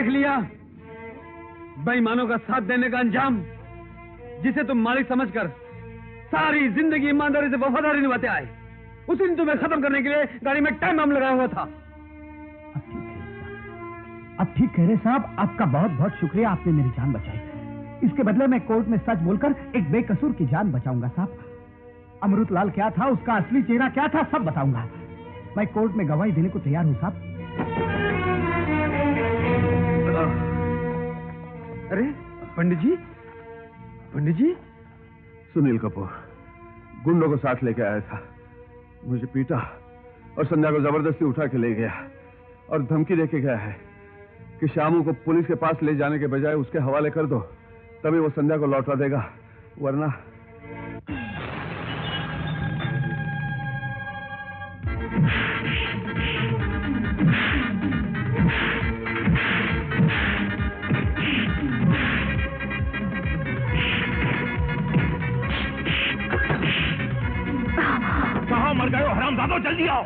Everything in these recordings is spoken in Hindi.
देख लिया बेईमानों का साथ देने का अंजाम, जिसे तुम मालिक समझकर सारी जिंदगी ईमानदारी से वफादारी निभाते आए, उसी दिन तुम्हें खत्म करने के लिए गाड़ी में टाइम बम लगाया हुआ था। अब ठीक कह रहे साहब, आपका बहुत बहुत शुक्रिया, आपने मेरी जान बचाई। इसके बदले मैं कोर्ट में सच बोलकर एक बेकसूर की जान बचाऊंगा साहब। अमृतलाल क्या था, उसका असली चेहरा क्या था, सब बताऊंगा। मैं कोर्ट में गवाही देने को तैयार हूं साहब। अरे पंडित जी, पंडित जी। सुनील कपूर गुंडों को साथ लेके आया था, मुझे पीटा और संध्या को जबरदस्ती उठा के ले गया और धमकी देके गया है कि शामू को पुलिस के पास ले जाने के बजाय उसके हवाले कर दो, तभी वो संध्या को लौटा देगा, वरना। कहाँ मर गए हो हरामजादों, जल्दी आओ।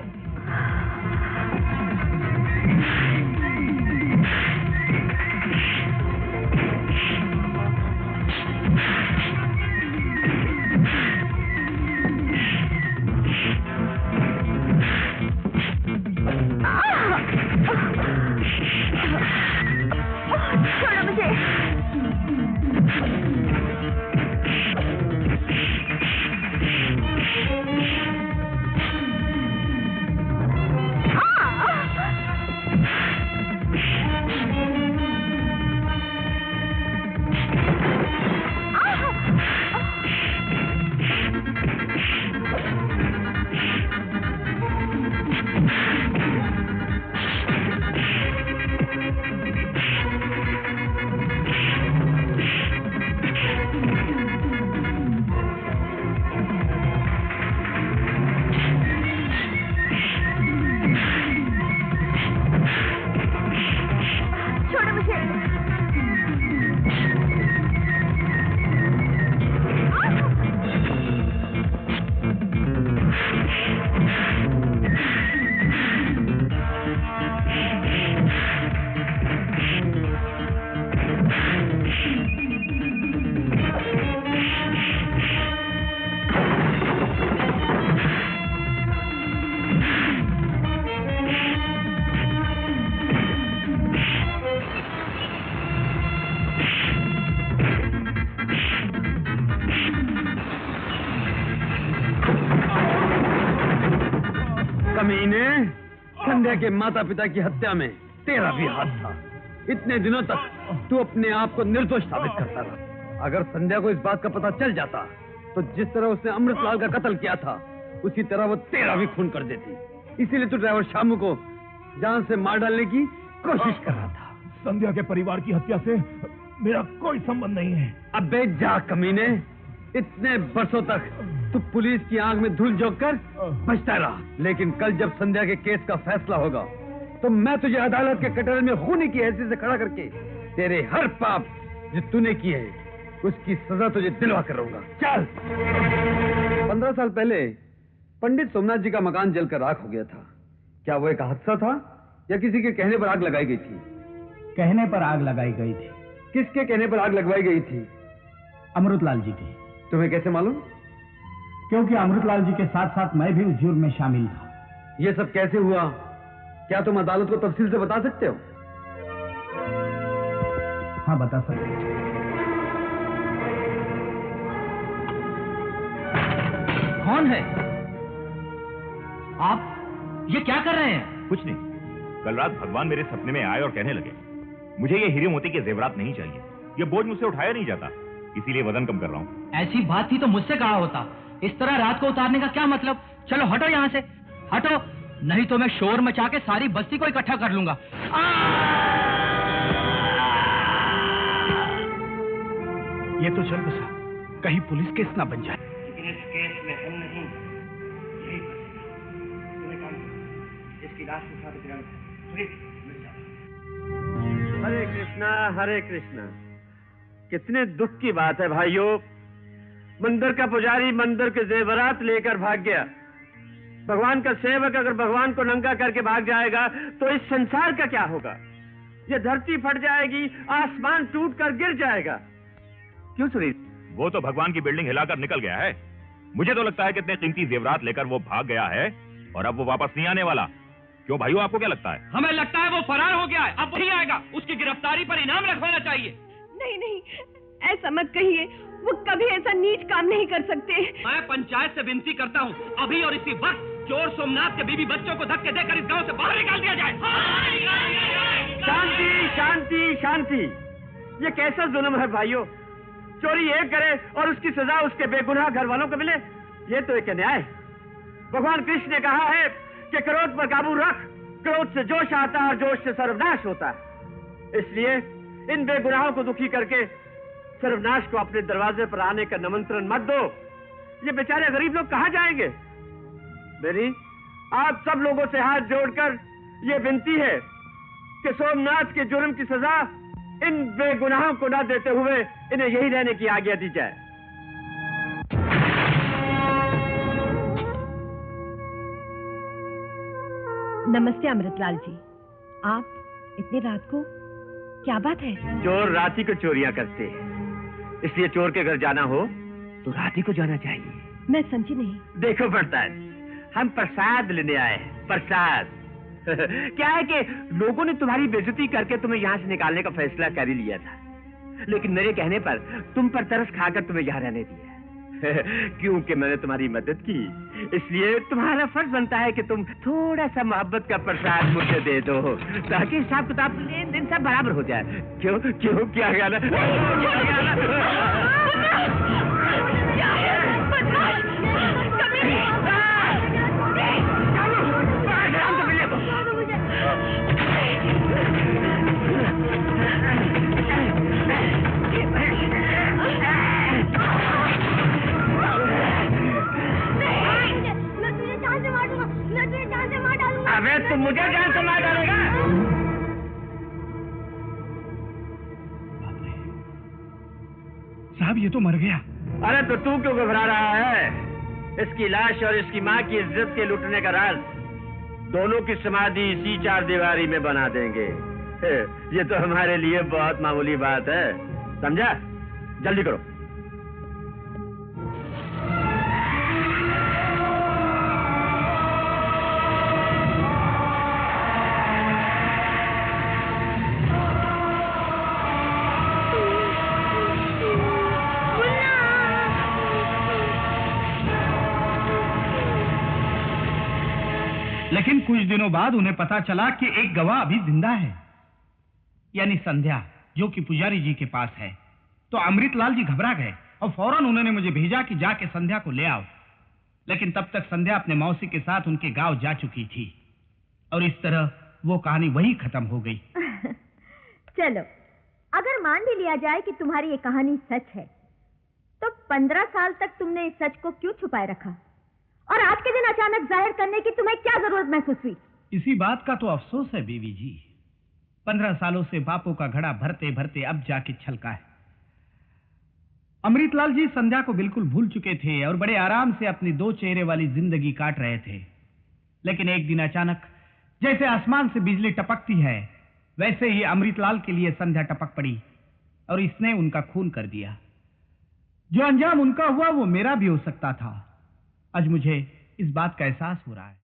छोड़ो मुझे। संध्या के माता पिता की हत्या में तेरा भी हाथ था। इतने दिनों तक तू अपने आप को निर्दोष साबित करता रहा। अगर संध्या को इस बात का पता चल जाता तो जिस तरह उसने अमृतलाल का कत्ल किया था उसी तरह वो तेरा भी खून कर देती। इसीलिए तू ड्राइवर शामू को जान से मार डालने की कोशिश कर रहा था। संध्या के परिवार की हत्या से मेरा कोई संबंध नहीं है। अबे जा कमीने, इतने बरसों तक तू पुलिस की आंख में धूल झोंक कर बचता रहा, लेकिन कल जब संध्या के केस का फैसला होगा तो मैं तुझे अदालत के कटोरे में खूनी की हैसियत से खड़ा करके तेरे हर पाप जो तूने किए हैं उसकी सजा तुझे दिलवा कर रहूंगा। चल। 15 साल पहले पंडित सोमनाथ जी का मकान जलकर राख हो गया था। क्या वो एक हादसा था या किसी के कहने पर आग लगाई गई थी? कहने पर आग लगाई गई थी। किसके कहने पर आग लगवाई गई थी? अमृतलाल जी की। तुम्हें कैसे मालूम? क्योंकि अमृतलाल जी के साथ साथ मैं भी उस जुर्म में शामिल था। यह सब कैसे हुआ? क्या तुम अदालत को तफसील से बता सकते हो? हाँ, बता सकते हो। कौन है आप? ये क्या कर रहे हैं? कुछ नहीं। कल रात भगवान मेरे सपने में आए और कहने लगे मुझे ये हीरे मोती के जेवरात नहीं चाहिए, ये बोझ मुझसे उठाया नहीं जाता, इसीलिए वजन कम कर रहा हूँ। ऐसी बात थी तो मुझसे कहा होता। इस तरह रात को उतारने का क्या मतलब? चलो हटो यहाँ से, हटो, नहीं तो मैं शोर मचा के सारी बस्ती को इकट्ठा कर लूंगा। ये तो चल बसा, कहीं पुलिस केस ना बन जाए। लेकिन इस केस में हम नहीं, यही फंसेगा। इसकी लाश उठा के गिरा हरे कृष्णा, हरे कृष्णा। कितने दुख की बात है भाइयों, मंदिर का पुजारी मंदिर के जेवरात लेकर भाग गया। भगवान का सेवक अगर भगवान को नंगा करके भाग जाएगा तो इस संसार का क्या होगा? ये धरती फट जाएगी, आसमान टूट कर गिर जाएगा। क्यों सुनील? वो तो भगवान की बिल्डिंग हिलाकर निकल गया है। मुझे तो लगता है कि इतने कीमती जेवरात लेकर वो भाग गया है और अब वो वापस नहीं आने वाला। क्यों भाइयों, आपको क्या लगता है? हमें लगता है वो फरार हो गया है, अब वही आएगा। उसकी गिरफ्तारी पर इनाम रखवाना चाहिए। नहीं नहीं, ऐसा मत कहिए, वो कभी ऐसा नीच काम नहीं कर सकते। मैं पंचायत से विनती करता हूँ, अभी और इसी वक्त चोर सोमनाथ के बीवी बच्चों को धक्के देकर इस गांव से बाहर निकाल दिया जाए। शांति शांति शांति। ये कैसा जुल्म है भाइयों? चोरी एक करे और उसकी सजा उसके बेगुनाह घर वालों को मिले, ये तो एक न्याय। भगवान कृष्ण ने कहा है कि क्रोध पर काबू रख, क्रोध से जोश आता है और जोश से सर्वनाश होता है। इसलिए इन बेगुनाहों को दुखी करके सर्वनाश को अपने दरवाजे पर आने का निमंत्रण मत दो। ये बेचारे गरीब लोग कहां जाएंगे? मेरी आप सब लोगों से हाथ जोड़कर ये विनती है कि सोमनाथ के जुर्म की सजा इन बेगुनाहों को न देते हुए इन्हें यही रहने की आज्ञा दी जाए। नमस्ते अमृतलाल जी, आप इतनी रात को, क्या बात है? चोर रात ही को चोरियां करते हैं, इसलिए चोर के घर जाना हो तो रात ही को जाना चाहिए। मैं समझी नहीं। देखो पड़ता है, हम प्रसाद लेने आए हैं, प्रसाद। क्या है कि लोगों ने तुम्हारी बेइज्जती करके तुम्हें यहाँ से निकालने का फैसला कर ही लिया था, लेकिन मेरे कहने पर तुम पर तरस खाकर तुम्हें यहाँ रहने दिया। क्योंकि मैंने तुम्हारी मदद की, इसलिए तुम्हारा फर्ज बनता है कि तुम थोड़ा सा मोहब्बत का प्रसाद मुझे दे दो, ताकि हिसाब किताब लेन देन सब बराबर हो जाए। क्यों क्यों क्या गाना? अबे तुम मुझे जान से मार डालेगा? साहब ये तो मर गया। अरे तो तू क्यों घबरा रहा है? इसकी लाश और इसकी माँ की इज्जत के लूटने का राज दोनों की समाधि इसी चार दीवारी में बना देंगे। ये तो हमारे लिए बहुत मामूली बात है, समझा? जल्दी करो। लेकिन कुछ दिनों बाद उन्हें पता चला कि एक गवाह अभी जिंदा है, यानी संध्या, जो कि पुजारी जी के पास है। तो अमृतलाल जी घबरा गए और फौरन उन्होंने मुझे भेजा कि जाके संध्या को ले आओ। लेकिन तब तक संध्या अपने मौसी के साथ उनके गांव जा चुकी थी और इस तरह वो कहानी वहीं खत्म हो गई। चलो, अगर मान भी लिया जाए कि तुम्हारी ये कहानी सच है, तो 15 साल तक तुमने इस सच को क्यों छुपाए रखा? और आज के दिन अचानक जाहिर करने की तुम्हें क्या जरूरत महसूस हुई? इसी बात का तो अफसोस है बीवी जी। 15 सालों से बापों का घड़ा भरते भरते अब जाके छलका है। अमृतलाल जी संध्या को बिल्कुल भूल चुके थे और बड़े आराम से अपनी 2 चेहरे वाली जिंदगी काट रहे थे। लेकिन एक दिन अचानक जैसे आसमान से बिजली टपकती है, वैसे ही अमृतलाल के लिए संध्या टपक पड़ी और इसने उनका खून कर दिया। जो अंजाम उनका हुआ वो मेरा भी हो सकता था। आज मुझे इस बात का एहसास हो रहा है।